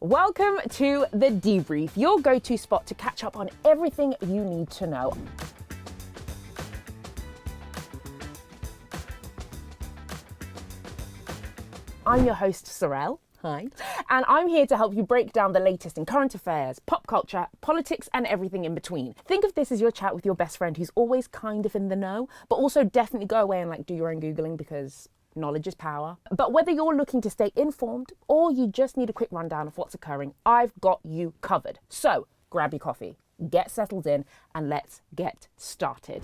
Welcome to the Debrief, your go-to spot to catch up on everything you need to know. I'm your host, Sarel. Hi. And I'm here to help you break down the latest in current affairs, pop culture, politics, and everything in between. Think of this as your chat with your best friend who's always kind of in the know, but also definitely go away and do your own Googling because knowledge is power. But whether you're looking to stay informed or you just need a quick rundown of what's occurring, I've got you covered. So grab your coffee, get settled in, and let's get started.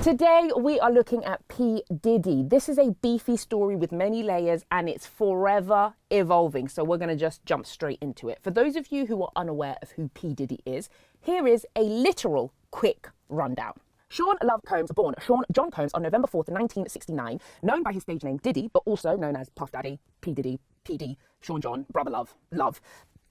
Today we are looking at P Diddy. This is a beefy story with many layers and it's forever evolving. So we're going to just jump straight into it. For those of you who are unaware of who P Diddy is, here is a literal quick rundown. Sean Love Combs, born Sean John Combs on November 4th, 1969, known by his stage name Diddy, but also known as Puff Daddy, P Diddy, PD, Sean John, Brother Love,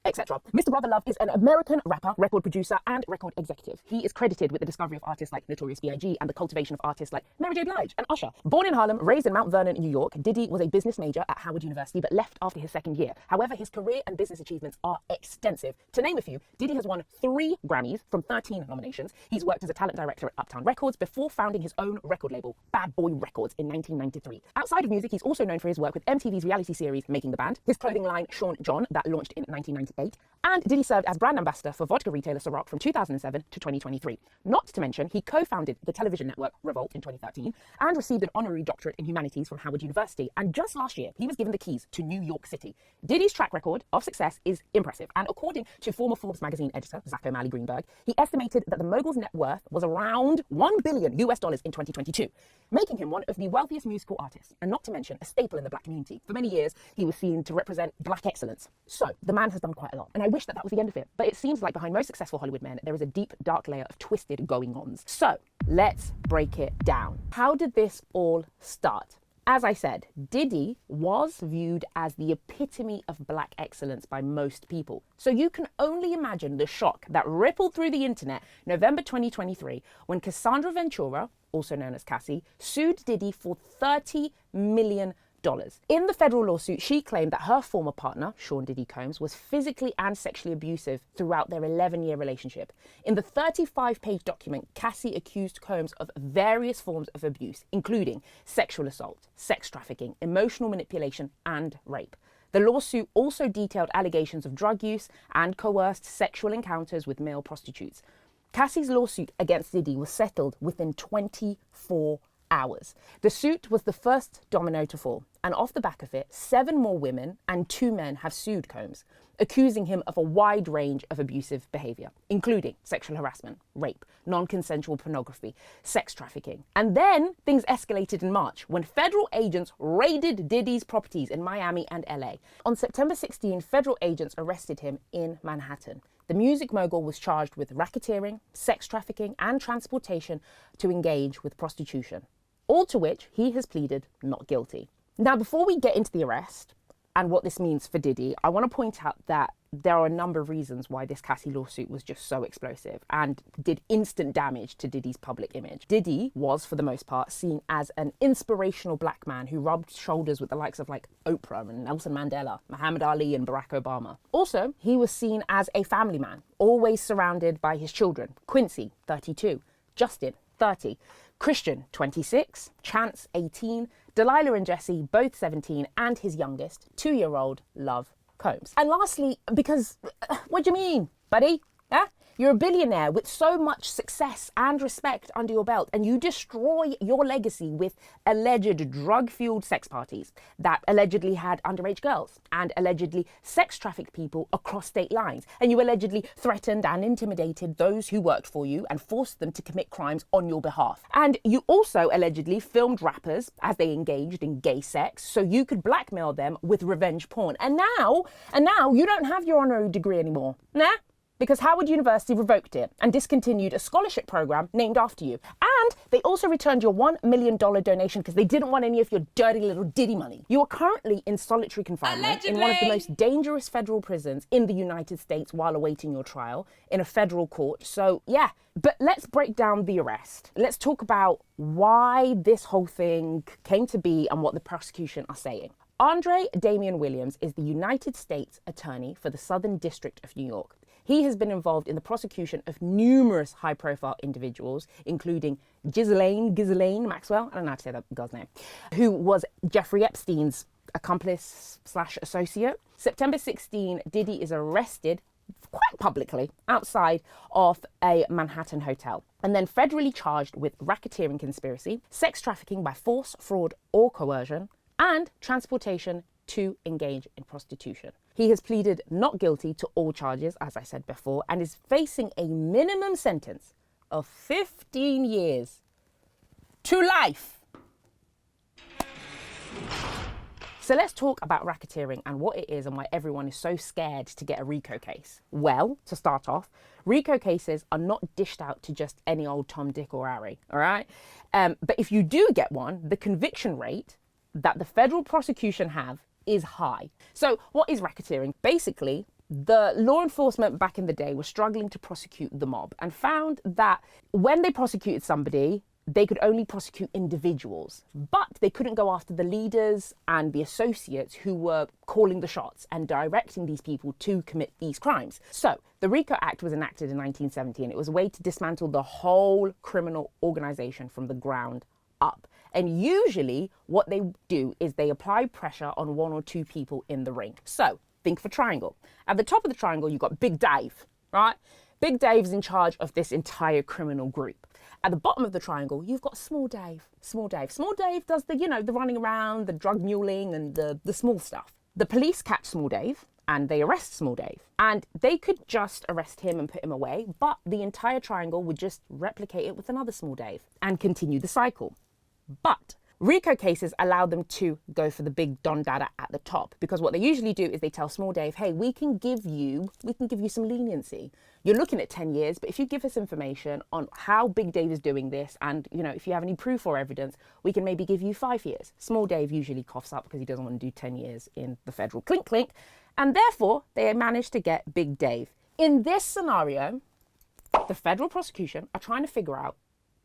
etc. Mr. Brother Love is an American rapper, record producer, and record executive. He is credited with the discovery of artists like Notorious B.I.G. and the cultivation of artists like Mary J. Blige and Usher. Born in Harlem, raised in Mount Vernon, New York, Diddy was a business major at Howard University but left after his second year. However, his career and business achievements are extensive. To name a few, Diddy has won 3 Grammys from 13 nominations. He's worked as a talent director at Uptown Records before founding his own record label, Bad Boy Records, in 1993. Outside of music, he's also known for his work with MTV's reality series Making the Band, his clothing line Sean John that launched in 1998, and Diddy served as brand ambassador for vodka retailer Ciroc from 2007 to 2023. Not to mention, he co-founded the television network Revolt in 2013 and received an honorary doctorate in humanities from Howard University. And just last year, he was given the keys to New York City. Diddy's track record of success is impressive. And according to former Forbes magazine editor Zach O'Malley Greenberg, he estimated that the mogul's net worth was around $1 billion in 2022, making him one of the wealthiest musical artists, and not to mention a staple in the black community. For many years, he was seen to represent black excellence. So the man has done quite a lot. And I wish that was the end of it. But it seems like behind most successful Hollywood men, there is a deep, dark layer of twisted going-ons. So let's break it down. How did this all start? As I said, Diddy was viewed as the epitome of black excellence by most people. So you can only imagine the shock that rippled through the internet November 2023 when Cassandra Ventura, also known as Cassie, sued Diddy for $30 million. In the federal lawsuit, she claimed that her former partner, Sean Diddy Combs, was physically and sexually abusive throughout their 11-year relationship. In the 35-page document, Cassie accused Combs of various forms of abuse, including sexual assault, sex trafficking, emotional manipulation, and rape. The lawsuit also detailed allegations of drug use and coerced sexual encounters with male prostitutes. Cassie's lawsuit against Diddy was settled within 24 hours. The suit was the first domino to fall, and off the back of it, 7 more women and 2 men have sued Combs, accusing him of a wide range of abusive behaviour, including sexual harassment, rape, non-consensual pornography, sex trafficking. And then things escalated in March when federal agents raided Diddy's properties in Miami and LA. On September 16, federal agents arrested him in Manhattan. The music mogul was charged with racketeering, sex trafficking, and transportation to engage with prostitution. All to which he has pleaded not guilty. Now, before we get into the arrest and what this means for Diddy, I want to point out that there are a number of reasons why this Cassie lawsuit was just so explosive and did instant damage to Diddy's public image. Diddy was, for the most part, seen as an inspirational black man who rubbed shoulders with the likes of Oprah and Nelson Mandela, Muhammad Ali and Barack Obama. Also, he was seen as a family man, always surrounded by his children. Quincy, 32, Justin, 30, Christian, 26, Chance, 18, Delilah and Jesse, both 17, and his youngest, 2-year-old Love Combs. And lastly, because, what do you mean, buddy? Huh? You're a billionaire with so much success and respect under your belt, and you destroy your legacy with alleged drug-fueled sex parties that allegedly had underage girls and allegedly sex trafficked people across state lines. And you allegedly threatened and intimidated those who worked for you and forced them to commit crimes on your behalf. And you also allegedly filmed rappers as they engaged in gay sex so you could blackmail them with revenge porn. And now you don't have your honorary degree anymore. Nah? Because Howard University revoked it and discontinued a scholarship program named after you. And they also returned your $1 million donation because they didn't want any of your dirty little Diddy money. You are currently in solitary confinement in one of the most dangerous federal prisons in the United States while awaiting your trial in a federal court. So yeah, but let's break down the arrest. Let's talk about why this whole thing came to be and what the prosecution are saying. Andre Damian Williams is the United States Attorney for the Southern District of New York. He has been involved in the prosecution of numerous high-profile individuals, including Ghislaine Maxwell, I don't know how to say that girl's name, who was Jeffrey Epstein's accomplice/associate. September 16, Diddy is arrested quite publicly outside of a Manhattan hotel and then federally charged with racketeering conspiracy, sex trafficking by force, fraud, or coercion, and transportation to engage in prostitution. He has pleaded not guilty to all charges, as I said before, and is facing a minimum sentence of 15 years to life. So let's talk about racketeering and what it is and why everyone is so scared to get a RICO case. Well, to start off, RICO cases are not dished out to just any old Tom, Dick or Harry, all right? But if you do get one, the conviction rate that the federal prosecution have is high. So what is racketeering? Basically, the law enforcement back in the day was struggling to prosecute the mob and found that when they prosecuted somebody, they could only prosecute individuals, but they couldn't go after the leaders and the associates who were calling the shots and directing these people to commit these crimes. So the RICO Act was enacted in 1970, and it was a way to dismantle the whole criminal organization from the ground up. And usually what they do is they apply pressure on one or two people in the ring. So think of a triangle. At the top of the triangle, you've got Big Dave, right? Big Dave's in charge of this entire criminal group. At the bottom of the triangle, you've got Small Dave. Small Dave. Small Dave does the, the running around, the drug muling and the small stuff. The police catch Small Dave and they arrest Small Dave. And they could just arrest him and put him away, but the entire triangle would just replicate it with another Small Dave and continue the cycle. But RICO cases allow them to go for the big Don Dada at the top, because what they usually do is they tell Small Dave, hey, we can give you some leniency. You're looking at 10 years, but if you give us information on how Big Dave is doing this and, if you have any proof or evidence, we can maybe give you 5 years. Small Dave usually coughs up because he doesn't want to do 10 years in the federal clink, and therefore they managed to get Big Dave. In this scenario, the federal prosecution are trying to figure out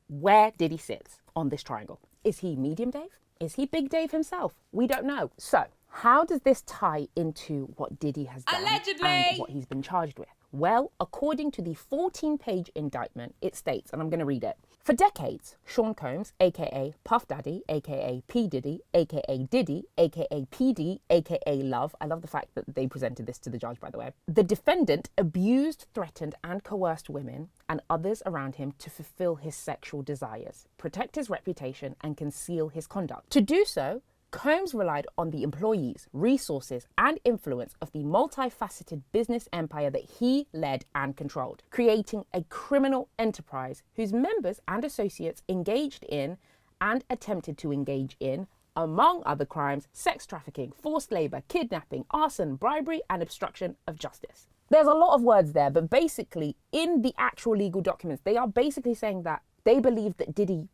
where Diddy sits on this triangle. Is he Medium Dave? Is he Big Dave himself? We don't know. So how does this tie into what Diddy has done Allegedly, and what he's been charged with? Well, according to the 14-page indictment, it states, and I'm going to read it. For decades, Sean Combs, aka Puff Daddy, aka P Diddy, aka Diddy, aka PD, aka Love. I love the fact that they presented this to the judge, by the way. The defendant abused, threatened, and coerced women and others around him to fulfill his sexual desires, protect his reputation, and conceal his conduct. To do so, Combs relied on the employees, resources, and influence of the multifaceted business empire that he led and controlled, creating a criminal enterprise whose members and associates engaged in and attempted to engage in, among other crimes, sex trafficking, forced labor, kidnapping, arson, bribery, and obstruction of justice. There's a lot of words there, but basically, in the actual legal documents, they are basically saying that they believe that Diddy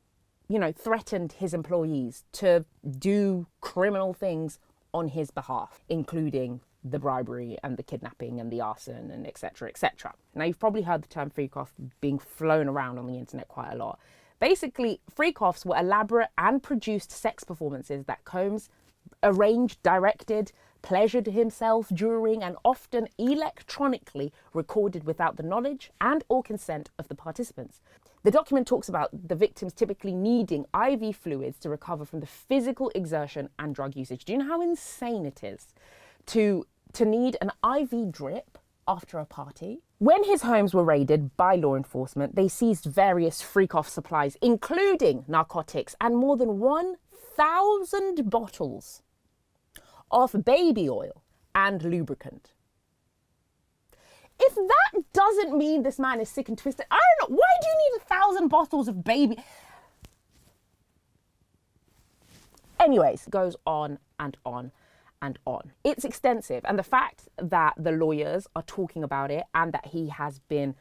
threatened his employees to do criminal things on his behalf, including the bribery and the kidnapping and the arson and et cetera, et cetera. Now, you've probably heard the term freak-off being flown around on the internet quite a lot. Basically, freak-offs were elaborate and produced sex performances that Combs arranged, directed, pleasured himself during, and often electronically recorded without the knowledge and or consent of the participants. The document talks about the victims typically needing IV fluids to recover from the physical exertion and drug usage. Do you know how insane it is to need an IV drip after a party? When his homes were raided by law enforcement, they seized various freak-off supplies, including narcotics and more than 1,000 bottles of baby oil and lubricant. If that doesn't mean this man is sick and twisted, I don't know. Why do you need 1,000 bottles of baby? Anyways, it goes on and on and on. It's extensive. And the fact that the lawyers are talking about it and that he has been,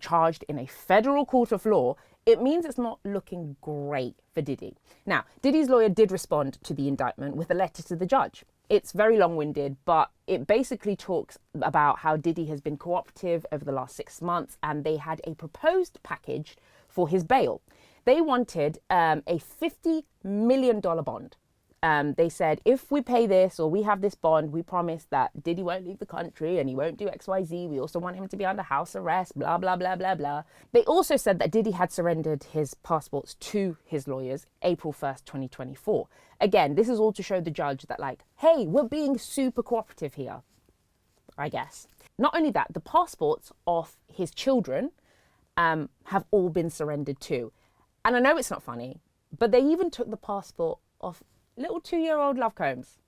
charged in a federal court of law, it means it's not looking great for Diddy. Now, Diddy's lawyer did respond to the indictment with a letter to the judge. It's very long-winded, but it basically talks about how Diddy has been cooperative over the last 6 months, and they had a proposed package for his bail. They wanted a $50 million bond, They said, if we pay this or we have this bond, we promise that Diddy won't leave the country and he won't do XYZ. We also want him to be under house arrest, blah, blah, blah, blah, blah. They also said that Diddy had surrendered his passports to his lawyers April 1st, 2024. Again, this is all to show the judge that, like, hey, we're being super cooperative here, I guess. Not only that, the passports of his children have all been surrendered too. And I know it's not funny, but they even took the passport of little 2-year-old Love Combs.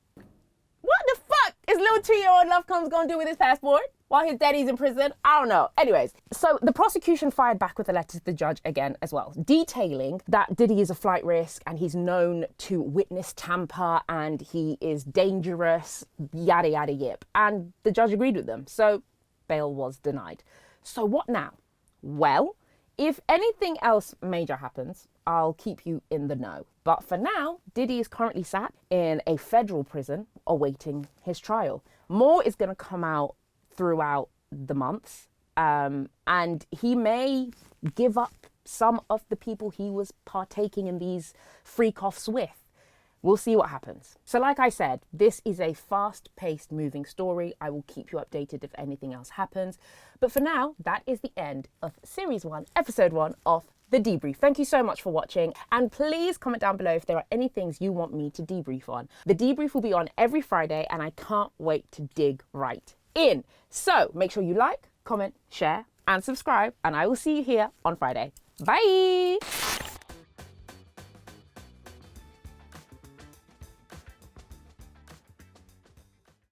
What the fuck is little 2-year-old Love Combs going to do with his passport while his daddy's in prison? I don't know. Anyways, so the prosecution fired back with a letter to the judge again as well, detailing that Diddy is a flight risk and he's known to witness tamper and he is dangerous, yada, yada, yip. And the judge agreed with them. So bail was denied. So what now? Well, if anything else major happens, I'll keep you in the know. But for now, Diddy is currently sat in a federal prison awaiting his trial. More is going to come out throughout the months, and he may give up some of the people he was partaking in these freak-offs with. We'll see what happens. So like I said, this is a fast-paced moving story. I will keep you updated if anything else happens. But for now, that is the end of Series 1, Episode 1 of The Debrief. Thank you so much for watching. And please comment down below if there are any things you want me to debrief on. The Debrief will be on every Friday and I can't wait to dig right in. So make sure you like, comment, share and subscribe. And I will see you here on Friday. Bye!